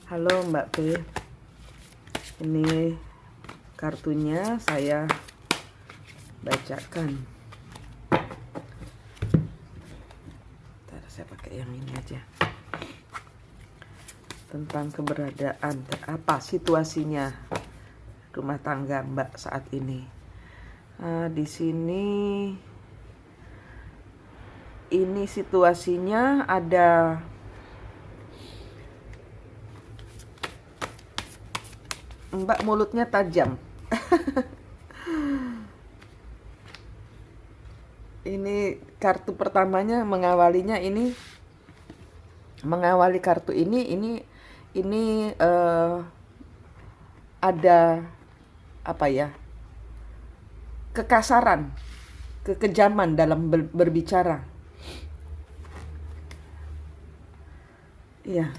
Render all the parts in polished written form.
Halo Mbak P, ini kartunya saya bacakan. Ntar saya pakai yang ini aja. Tentang keberadaan, apa situasinya rumah tangga Mbak saat ini. Di sini ini situasinya ada Mbak mulutnya tajam. Ini kartu pertamanya mengawali kartu ini ada apa ya? Kekasaran, kekejaman dalam berbicara. Iya.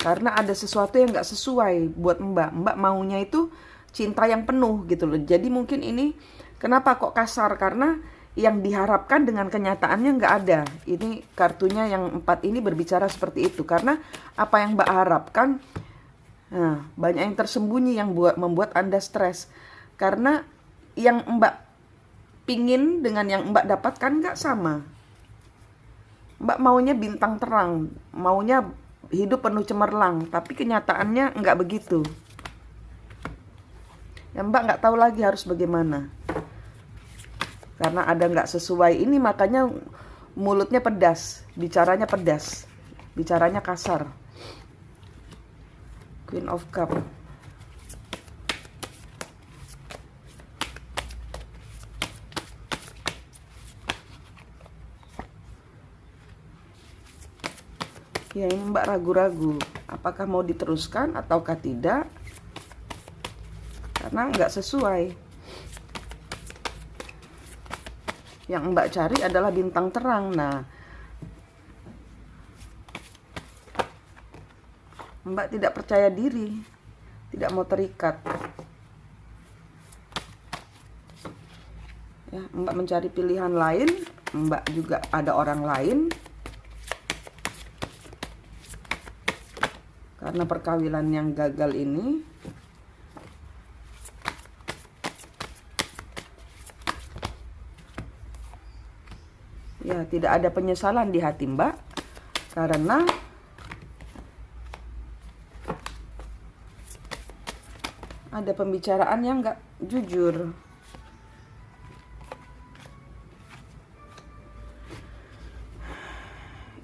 Karena ada sesuatu yang nggak sesuai buat Mbak. Mbak maunya itu cinta yang penuh gitu loh. Jadi mungkin ini kenapa kok kasar? Karena yang diharapkan dengan kenyataannya nggak ada. Ini kartunya yang 4 ini berbicara seperti itu. Karena apa yang Mbak harapkan, banyak yang tersembunyi yang membuat Anda stres. Karena yang Mbak pingin dengan yang Mbak dapatkan nggak sama. Mbak maunya bintang terang, maunya hidup penuh cemerlang, tapi kenyataannya nggak begitu. Ya Mbak nggak tahu lagi harus bagaimana. Karena ada nggak sesuai ini, makanya mulutnya pedas, bicaranya kasar. Queen of Cup. Ya ini Mbak ragu-ragu, apakah mau diteruskan ataukah tidak, karena nggak sesuai. Yang Mbak cari adalah bintang terang. Nah, Mbak tidak percaya diri, tidak mau terikat. Ya, Mbak mencari pilihan lain, Mbak juga ada orang lain. Karena perkawinan yang gagal ini, ya tidak ada penyesalan di hati Mbak, karena ada pembicaraan yang nggak jujur.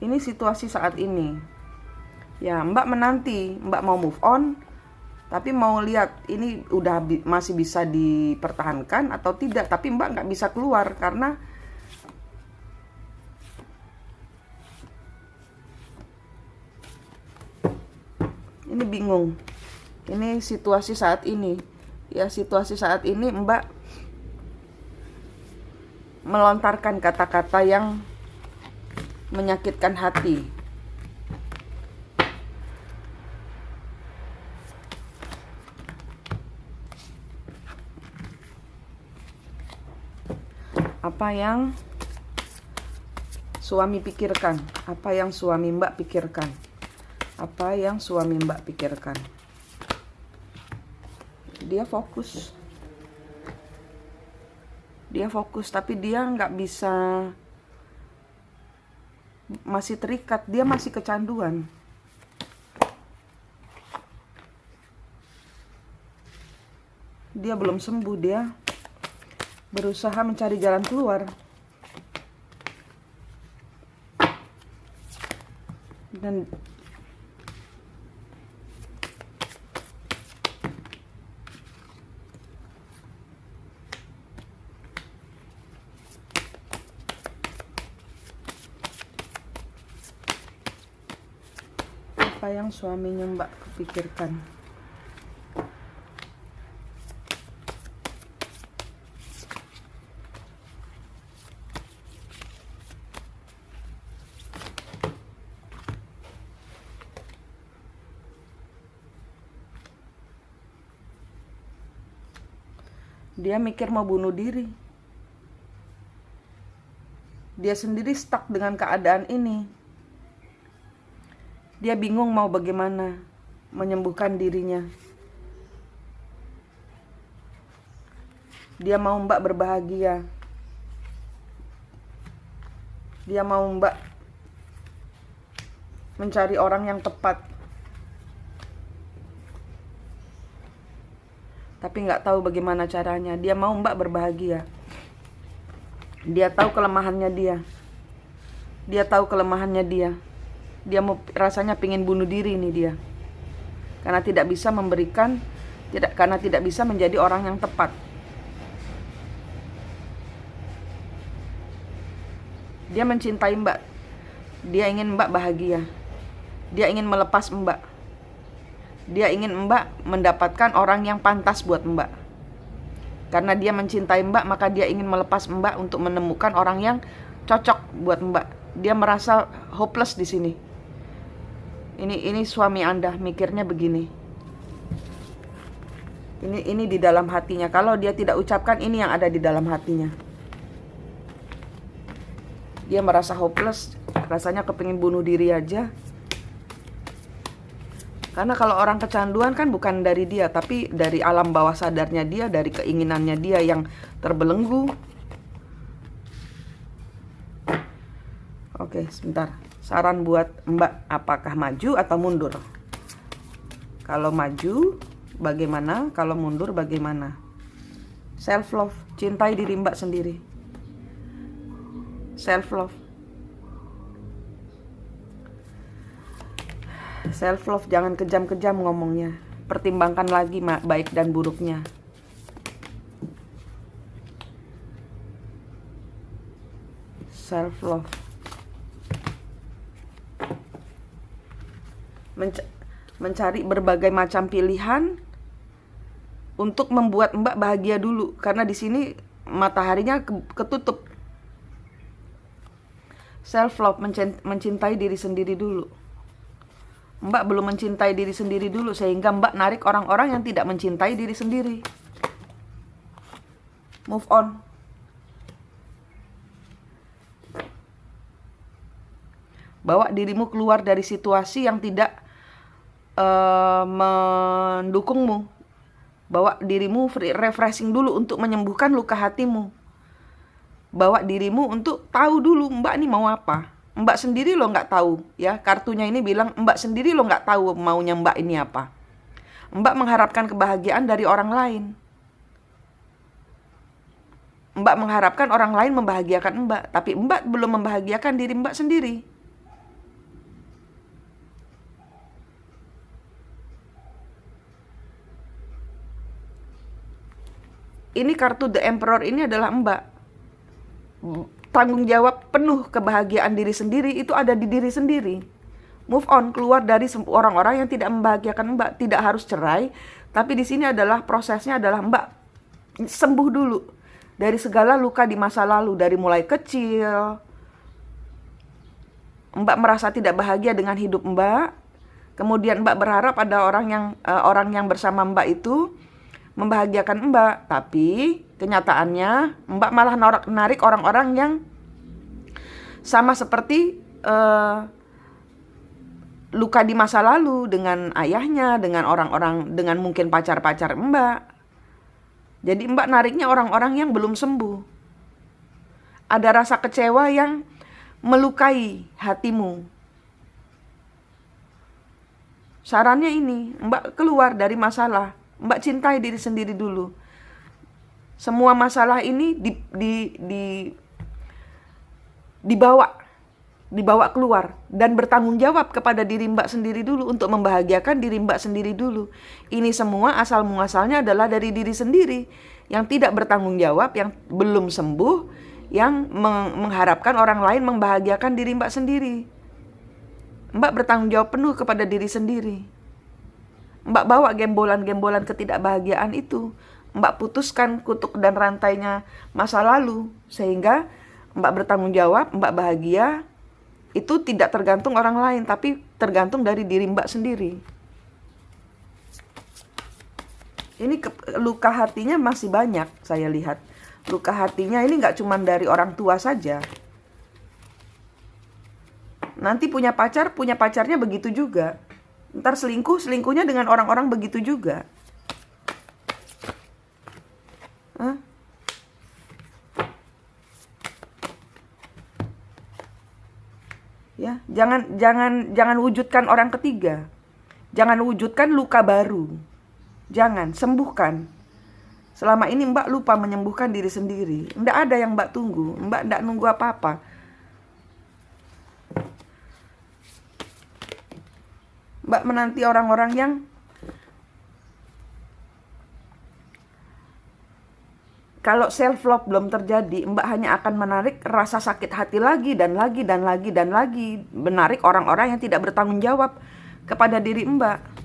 Ini situasi saat ini. Ya, Mbak menanti, Mbak mau move on, tapi mau lihat ini udah masih bisa dipertahankan atau tidak. Tapi Mbak nggak bisa keluar karena ini bingung. Ini situasi saat ini. Ya, situasi saat ini Mbak melontarkan kata-kata yang menyakitkan hati. Apa yang suami pikirkan? Apa yang suami Mbak pikirkan? Apa yang suami Mbak pikirkan? Dia fokus. Dia fokus, tapi dia nggak bisa, masih terikat, dia masih kecanduan. Dia belum sembuh, dia berusaha mencari jalan keluar. Dan apa yang suaminya Mbak pikirkan? Dia mikir mau bunuh diri. Dia sendiri stuck dengan keadaan ini. Dia bingung mau bagaimana menyembuhkan dirinya. Dia mau Mbak berbahagia. Dia mau Mbak mencari orang yang tepat. Tapi nggak tahu bagaimana caranya. Dia mau Mbak berbahagia. Dia tahu kelemahannya dia. Dia tahu kelemahannya dia. Dia mau rasanya pingin bunuh diri nih dia. Karena tidak bisa memberikan, karena tidak bisa menjadi orang yang tepat. Dia mencintai Mbak. Dia ingin Mbak bahagia. Dia ingin melepas Mbak. Dia ingin Mbak mendapatkan orang yang pantas buat Mbak. Karena dia mencintai Mbak, maka dia ingin melepas Mbak untuk menemukan orang yang cocok buat Mbak. Dia merasa hopeless di sini. Ini suami Anda mikirnya begini. Ini di dalam hatinya. Kalau dia tidak ucapkan, ini yang ada di dalam hatinya. Dia merasa hopeless, rasanya kepingin bunuh diri aja. Karena kalau orang kecanduan kan bukan dari dia, tapi dari alam bawah sadarnya dia, dari keinginannya dia yang terbelenggu. Oke, sebentar. Saran buat Mbak, apakah maju atau mundur? Kalau maju, bagaimana? Kalau mundur, bagaimana? Self love, cintai diri Mbak sendiri. Self love. Self love, jangan kejam-kejam ngomongnya. Pertimbangkan lagi baik dan buruknya. Self love. Mencari berbagai macam pilihan untuk membuat Mbak bahagia dulu, karena di sini mataharinya ketutup. Self love, mencintai diri sendiri dulu. Mbak belum mencintai diri sendiri dulu, sehingga Mbak narik orang-orang yang tidak mencintai diri sendiri. Move on. Bawa dirimu keluar dari situasi yang tidak mendukungmu. Bawa dirimu refreshing dulu untuk menyembuhkan luka hatimu. Bawa dirimu untuk tahu dulu Mbak ini mau apa. Mbak sendiri lo nggak tahu ya. Kartunya ini bilang Mbak sendiri lo nggak tahu maunya Mbak ini apa. Mbak mengharapkan kebahagiaan dari orang lain. Mbak mengharapkan orang lain membahagiakan Mbak, tapi Mbak belum membahagiakan diri Mbak sendiri. Ini kartu The Emperor ini adalah Mbak. Tanggung jawab penuh kebahagiaan diri sendiri itu ada di diri sendiri. Move on, keluar dari orang-orang yang tidak membahagiakan Mbak. Tidak harus cerai, tapi di sini adalah prosesnya adalah Mbak sembuh dulu dari segala luka di masa lalu, dari mulai kecil. Mbak merasa tidak bahagia dengan hidup Mbak. Kemudian Mbak berharap ada orang yang bersama Mbak itu membahagiakan Mbak, tapi kenyataannya Mbak malah narik orang-orang yang sama seperti luka di masa lalu, dengan ayahnya, dengan orang-orang, dengan mungkin pacar-pacar Mbak. Jadi Mbak nariknya orang-orang yang belum sembuh. Ada rasa kecewa yang melukai hatimu. Sarannya ini, Mbak keluar dari masalah. Mbak cintai diri sendiri dulu. Semua masalah ini dibawa keluar dan bertanggung jawab kepada diri Mbak sendiri dulu untuk membahagiakan diri Mbak sendiri dulu. Ini semua asal muasalnya adalah dari diri sendiri yang tidak bertanggung jawab, yang belum sembuh, yang mengharapkan orang lain membahagiakan diri Mbak sendiri. Mbak bertanggung jawab penuh kepada diri sendiri. Mbak bawa gembolan-gembolan ketidakbahagiaan itu. Mbak putuskan kutuk dan rantainya masa lalu. Sehingga Mbak bertanggung jawab, Mbak bahagia. Itu tidak tergantung orang lain, tapi tergantung dari diri Mbak sendiri. Ini luka hatinya masih banyak, saya lihat. Luka hatinya ini nggak cuma dari orang tua saja. Nanti punya pacarnya begitu juga. Ntar selingkuhnya dengan orang-orang begitu juga. Hah? Ya, jangan wujudkan orang ketiga. Jangan wujudkan luka baru. Jangan, sembuhkan. Selama ini Mbak lupa menyembuhkan diri sendiri. Nggak ada yang Mbak tunggu. Mbak nggak nunggu apa-apa. Mbak menanti orang-orang yang kalau self love belum terjadi, Mbak hanya akan menarik rasa sakit hati lagi dan lagi dan lagi dan lagi. Menarik orang-orang yang tidak bertanggung jawab kepada diri Mbak.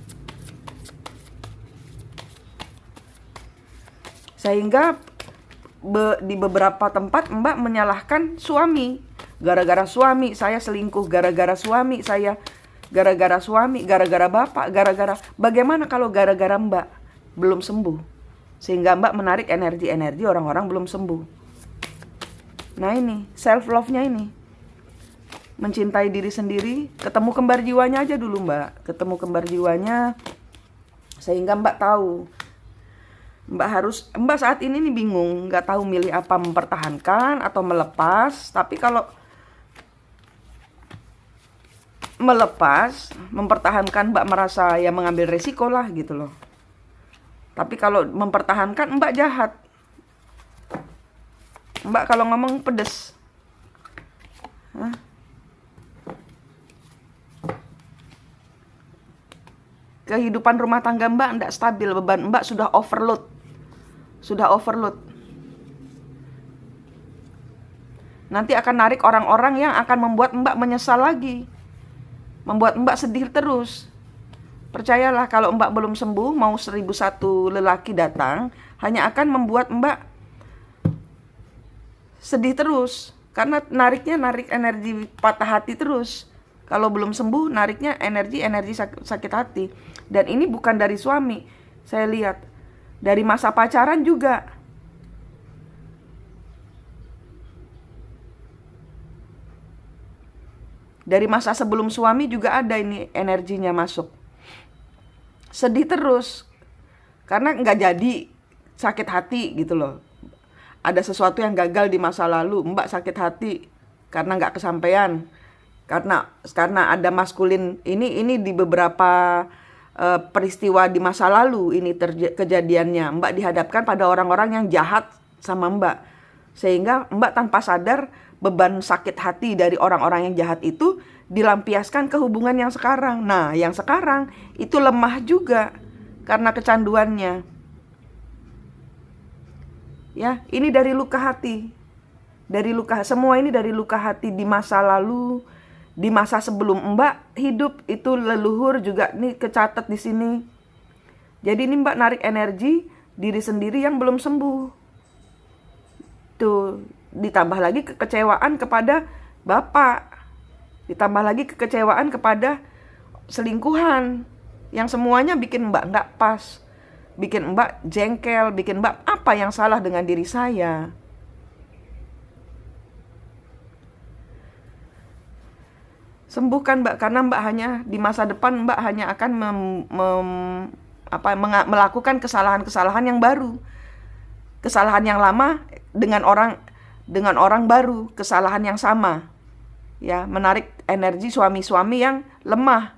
Sehingga di beberapa tempat Mbak menyalahkan suami. Gara-gara suami saya selingkuh, gara-gara suami saya, gara-gara suami, gara-gara bapak, gara-gara. Bagaimana kalau gara-gara Mbak belum sembuh? Sehingga Mbak menarik energi-energi orang-orang belum sembuh. Nah ini, self love-nya ini. Mencintai diri sendiri, ketemu kembar jiwanya aja dulu Mbak. Ketemu kembar jiwanya, sehingga Mbak tahu. Mbak saat ini nih bingung, nggak tahu milih apa, mempertahankan atau melepas. Tapi kalau melepas, mempertahankan Mbak merasa ya mengambil resiko lah gitu loh. Tapi kalau mempertahankan Mbak jahat. Mbak kalau ngomong pedes. Hah? Kehidupan rumah tangga Mbak tidak stabil, beban Mbak sudah overload. Nanti akan narik orang-orang yang akan membuat Mbak menyesal lagi. Membuat Mbak sedih terus. Percayalah, kalau Mbak belum sembuh, mau 1001 lelaki datang, hanya akan membuat Mbak sedih terus. Karena narik energi patah hati terus. Kalau belum sembuh, nariknya energi sakit hati. Dan ini bukan dari suami, saya lihat. Dari masa pacaran juga. Dari masa sebelum suami juga ada ini energinya masuk. Sedih terus. Karena nggak jadi, sakit hati gitu loh. Ada sesuatu yang gagal di masa lalu, Mbak sakit hati karena nggak kesampaian. Karena ada maskulin ini di beberapa peristiwa di masa lalu ini kejadiannya. Mbak dihadapkan pada orang-orang yang jahat sama Mbak. Sehingga Mbak tanpa sadar beban sakit hati dari orang-orang yang jahat itu dilampiaskan ke hubungan yang sekarang. Nah, yang sekarang itu lemah juga karena kecanduannya. Ya, ini dari luka hati. Semua ini dari luka hati di masa lalu, di masa sebelum Mbak hidup itu leluhur juga nih kecatat di sini. Jadi ini Mbak narik energi diri sendiri yang belum sembuh. Tuh, ditambah lagi kekecewaan kepada bapak. Ditambah lagi kekecewaan kepada selingkuhan. Yang semuanya bikin Mbak nggak pas. Bikin Mbak jengkel, bikin Mbak apa yang salah dengan diri saya. Sembuhkan Mbak, karena Mbak hanya di masa depan Mbak hanya akan melakukan kesalahan-kesalahan yang baru. Kesalahan yang lama dengan orang baru, kesalahan yang sama. Ya, menarik energi suami-suami yang lemah,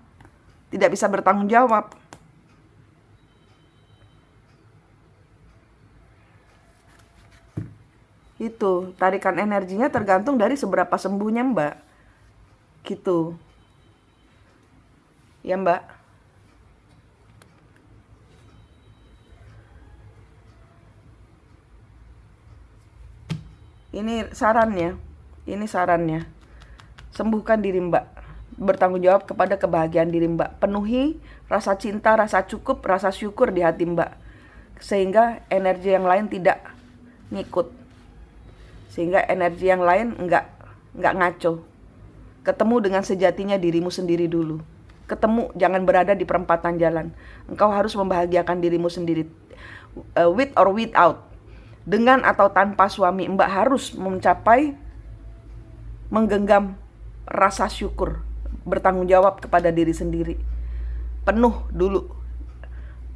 tidak bisa bertanggung jawab. Itu, tarikan energinya tergantung dari seberapa sembuhnya Mbak. Gitu. Ya Mbak. Ini sarannya. Sembuhkan diri Mbak. Bertanggung jawab kepada kebahagiaan diri Mbak. Penuhi rasa cinta, rasa cukup, rasa syukur di hati Mbak. Sehingga energi yang lain tidak ngikut. Sehingga energi yang lain enggak ngaco. Ketemu dengan sejatinya dirimu sendiri dulu. Ketemu, jangan berada di perempatan jalan. Engkau harus membahagiakan dirimu sendiri. With or without. Dengan atau tanpa suami, Mbak harus menggenggam rasa syukur, bertanggung jawab kepada diri sendiri. Penuh dulu.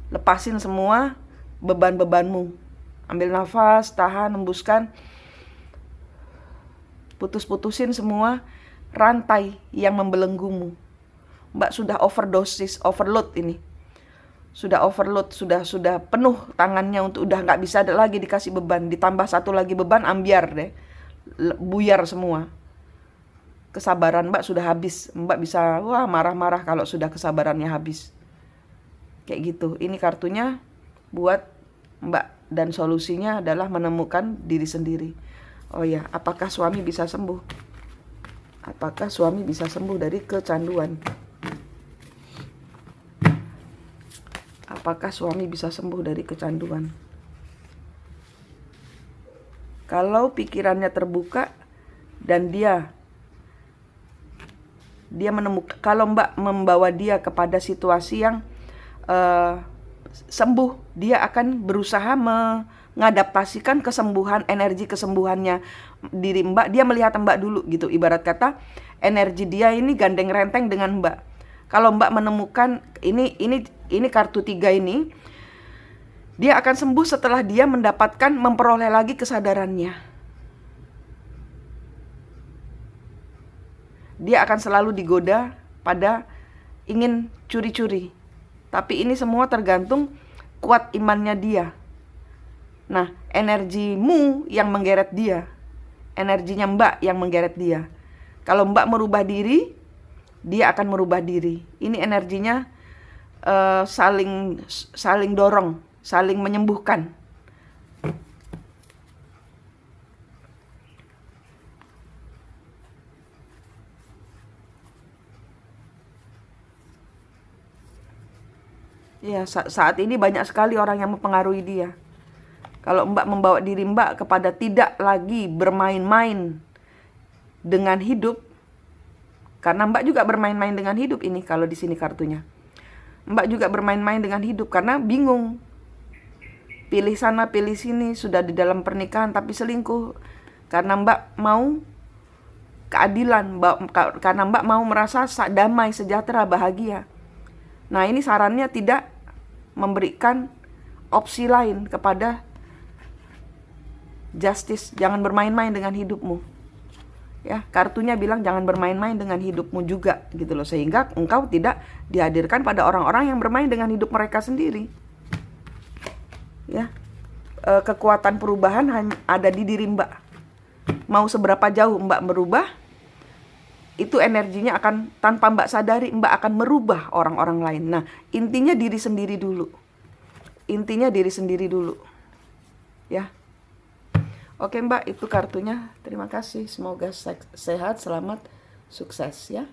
Lepasin semua beban-bebanmu. Ambil nafas, tahan, hembuskan. Putus-putusin semua rantai yang membelenggumu. Mbak sudah overdosis, overload ini. Sudah overload, sudah penuh tangannya untuk udah nggak bisa lagi dikasih beban. Ditambah satu lagi beban, ambiar deh. Buyar semua. Kesabaran Mbak sudah habis. Mbak bisa marah-marah kalau sudah kesabarannya habis. Kayak gitu. Ini kartunya buat Mbak, dan solusinya adalah menemukan diri sendiri. Oh ya, apakah suami bisa sembuh? Apakah suami bisa sembuh dari kecanduan? Apakah suami bisa sembuh dari kecanduan? Kalau pikirannya terbuka dan dia menemukan, kalau Mbak membawa dia kepada situasi yang sembuh, dia akan berusaha mengadaptasikan kesembuhan, energi kesembuhannya diri Mbak. Dia melihat Mbak dulu gitu, ibarat kata energi dia ini gandeng renteng dengan Mbak. Kalau Mbak menemukan ini kartu 3 ini, dia akan sembuh setelah dia mendapatkan, memperoleh lagi kesadarannya. Dia akan selalu digoda pada ingin curi-curi. Tapi ini semua tergantung kuat imannya dia. Nah, energimu yang menggeret dia. Energinya Mbak yang menggeret dia. Kalau Mbak merubah diri, dia akan merubah diri. Ini energinya saling dorong, saling menyembuhkan. Ya, saat ini banyak sekali orang yang mempengaruhi dia. Kalau Mbak membawa diri Mbak kepada tidak lagi bermain-main dengan hidup, karena Mbak juga bermain-main dengan hidup ini kalau di sini kartunya. Mbak juga bermain-main dengan hidup karena bingung. Pilih sana, pilih sini, sudah di dalam pernikahan tapi selingkuh. Karena Mbak mau keadilan, karena Mbak mau merasa damai, sejahtera, bahagia. Nah, ini sarannya tidak memberikan opsi lain kepada justice. Jangan bermain-main dengan hidupmu. Ya, kartunya bilang jangan bermain-main dengan hidupmu juga gitu loh, sehingga engkau tidak dihadirkan pada orang-orang yang bermain dengan hidup mereka sendiri. Ya. Kekuatan perubahan hanya ada di diri Mbak. Mau seberapa jauh Mbak berubah, itu energinya akan, tanpa Mbak sadari, Mbak akan merubah orang-orang lain. Nah, intinya diri sendiri dulu. Intinya diri sendiri dulu. Ya. Oke Mbak, itu kartunya. Terima kasih. Semoga sehat, selamat, sukses ya.